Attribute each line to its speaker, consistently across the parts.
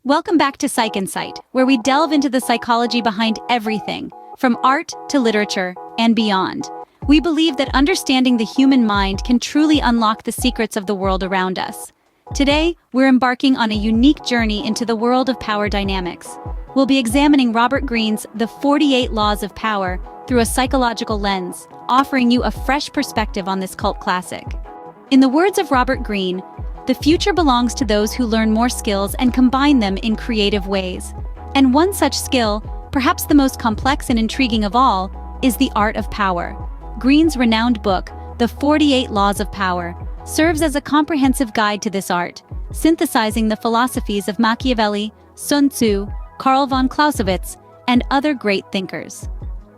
Speaker 1: Welcome back to Psych Insight, where we delve into the psychology behind everything, from art to literature and beyond. We believe that understanding the human mind can truly unlock the secrets of the world around us. Today, we're embarking on a unique journey into the world of power dynamics. We'll be examining Robert Greene's The 48 Laws of Power through a psychological lens, offering you a fresh perspective on this cult classic. In the words of Robert Greene, the future belongs to those who learn more skills and combine them in creative ways. And one such skill, perhaps the most complex and intriguing of all, is the art of power. Greene's renowned book, The 48 Laws of Power, serves as a comprehensive guide to this art, synthesizing the philosophies of Machiavelli, Sun Tzu, Carl von Clausewitz, and other great thinkers.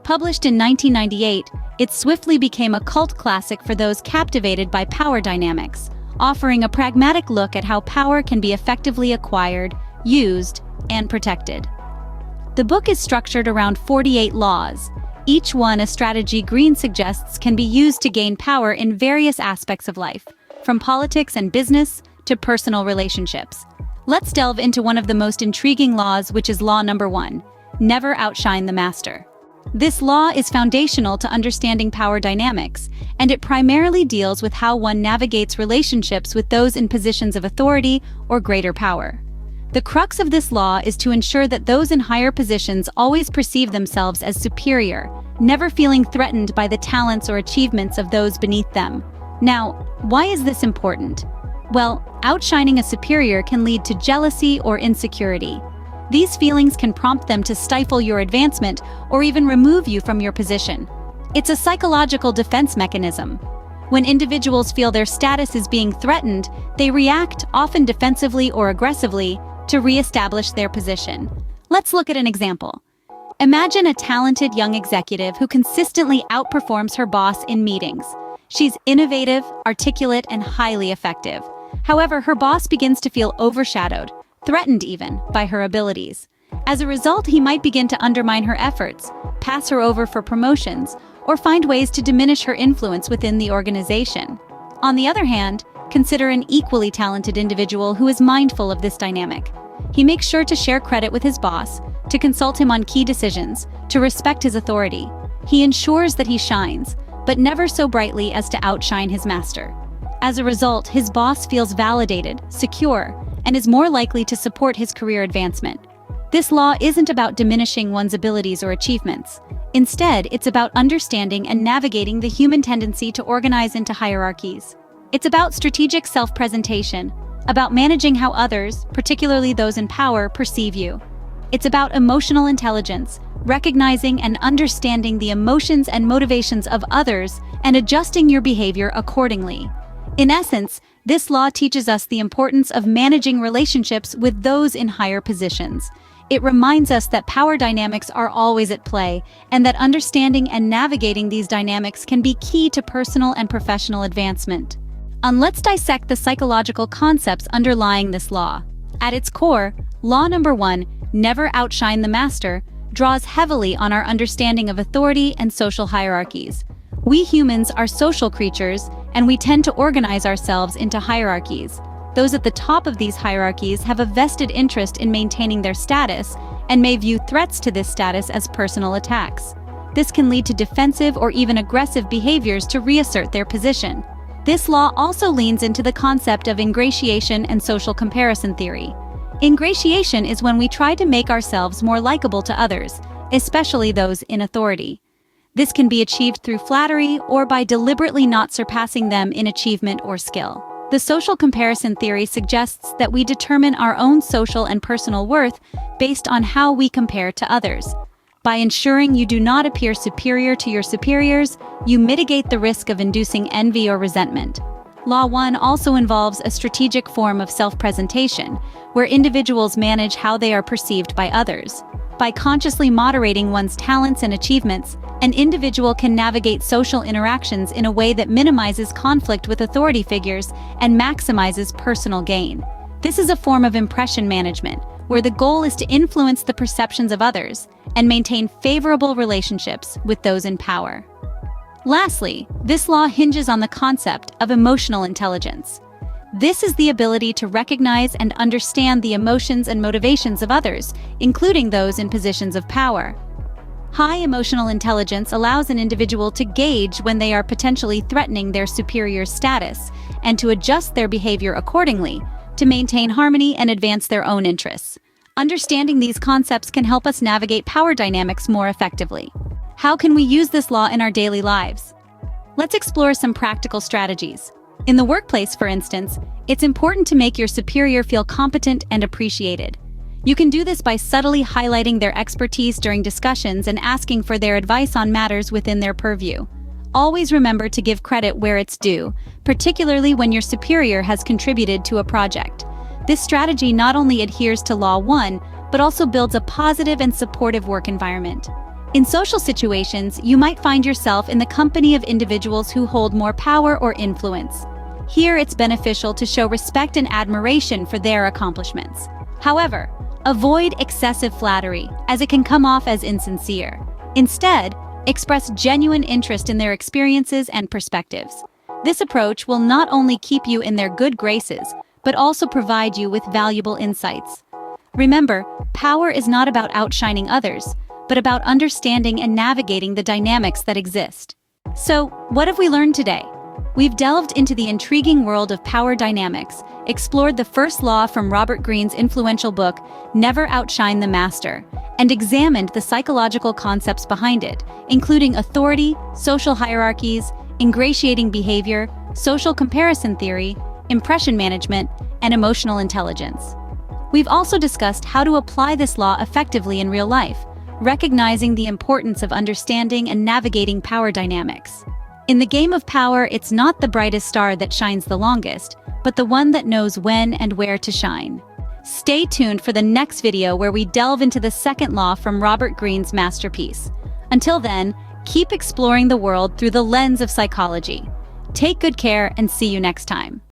Speaker 1: Published in 1998, it swiftly became a cult classic for those captivated by power dynamics, offering a pragmatic look at how power can be effectively acquired, used, and protected. The book is structured around 48 laws, each one a strategy Greene suggests can be used to gain power in various aspects of life, from politics and business to personal relationships. Let's delve into one of the most intriguing laws, which is law number 1, never outshine the master. This law is foundational to understanding power dynamics, and it primarily deals with how one navigates relationships with those in positions of authority or greater power. The crux of this law is to ensure that those in higher positions always perceive themselves as superior, never feeling threatened by the talents or achievements of those beneath them. Now, why is this important? Well, outshining a superior can lead to jealousy or insecurity. These feelings can prompt them to stifle your advancement or even remove you from your position. It's a psychological defense mechanism. When individuals feel their status is being threatened, they react, often defensively or aggressively, to re-establish their position. Let's look at an example. Imagine a talented young executive who consistently outperforms her boss in meetings. She's innovative, articulate, and highly effective. However, her boss begins to feel overshadowed, threatened even, by her abilities. As a result, he might begin to undermine her efforts, pass her over for promotions, or find ways to diminish her influence within the organization. On the other hand, consider an equally talented individual who is mindful of this dynamic. He makes sure to share credit with his boss, to consult him on key decisions, to respect his authority. He ensures that he shines, but never so brightly as to outshine his master. As a result, his boss feels validated, secure, and is more likely to support his career advancement. This law isn't about diminishing one's abilities or achievements. Instead, it's about understanding and navigating the human tendency to organize into hierarchies. It's about strategic self-presentation, about managing how others, particularly those in power, perceive you. It's about emotional intelligence, recognizing and understanding the emotions and motivations of others and adjusting your behavior accordingly. In essence, this law teaches us the importance of managing relationships with those in higher positions. It reminds us that power dynamics are always at play, and that understanding and navigating these dynamics can be key to personal and professional advancement. Let's dissect the psychological concepts underlying this law. At its core, law number 1, never outshine the master, draws heavily on our understanding of authority and social hierarchies. We humans are social creatures, and we tend to organize ourselves into hierarchies. Those at the top of these hierarchies have a vested interest in maintaining their status and may view threats to this status as personal attacks. This can lead to defensive or even aggressive behaviors to reassert their position. This law also leans into the concept of ingratiation and social comparison theory. Ingratiation is when we try to make ourselves more likable to others, especially those in authority. This can be achieved through flattery or by deliberately not surpassing them in achievement or skill. The social comparison theory suggests that we determine our own social and personal worth based on how we compare to others. By ensuring you do not appear superior to your superiors, you mitigate the risk of inducing envy or resentment. Law 1 also involves a strategic form of self-presentation, where individuals manage how they are perceived by others. By consciously moderating one's talents and achievements, an individual can navigate social interactions in a way that minimizes conflict with authority figures and maximizes personal gain. This is a form of impression management, where the goal is to influence the perceptions of others and maintain favorable relationships with those in power. Lastly, this law hinges on the concept of emotional intelligence. This is the ability to recognize and understand the emotions and motivations of others, including those in positions of power. High emotional intelligence allows an individual to gauge when they are potentially threatening their superior's status and to adjust their behavior accordingly to maintain harmony and advance their own interests. Understanding these concepts can help us navigate power dynamics more effectively. How can we use this law in our daily lives? Let's explore some practical strategies. In the workplace, for instance, it's important to make your superior feel competent and appreciated. You can do this by subtly highlighting their expertise during discussions and asking for their advice on matters within their purview. Always remember to give credit where it's due, particularly when your superior has contributed to a project. This strategy not only adheres to Law 1, but also builds a positive and supportive work environment. In social situations, you might find yourself in the company of individuals who hold more power or influence. Here, it's beneficial to show respect and admiration for their accomplishments. However, avoid excessive flattery, as it can come off as insincere. Instead, express genuine interest in their experiences and perspectives. This approach will not only keep you in their good graces, but also provide you with valuable insights. Remember, power is not about outshining others, but about understanding and navigating the dynamics that exist. So, what have we learned today? We've delved into the intriguing world of power dynamics, explored the first law from Robert Greene's influential book, Never Outshine the Master, and examined the psychological concepts behind it, including authority, social hierarchies, ingratiating behavior, social comparison theory, impression management, and emotional intelligence. We've also discussed how to apply this law effectively in real life, recognizing the importance of understanding and navigating power dynamics. In the game of power, it's not the brightest star that shines the longest, but the one that knows when and where to shine. Stay tuned for the next video where we delve into the second law from Robert Greene's masterpiece. Until then, keep exploring the world through the lens of psychology. Take good care and see you next time.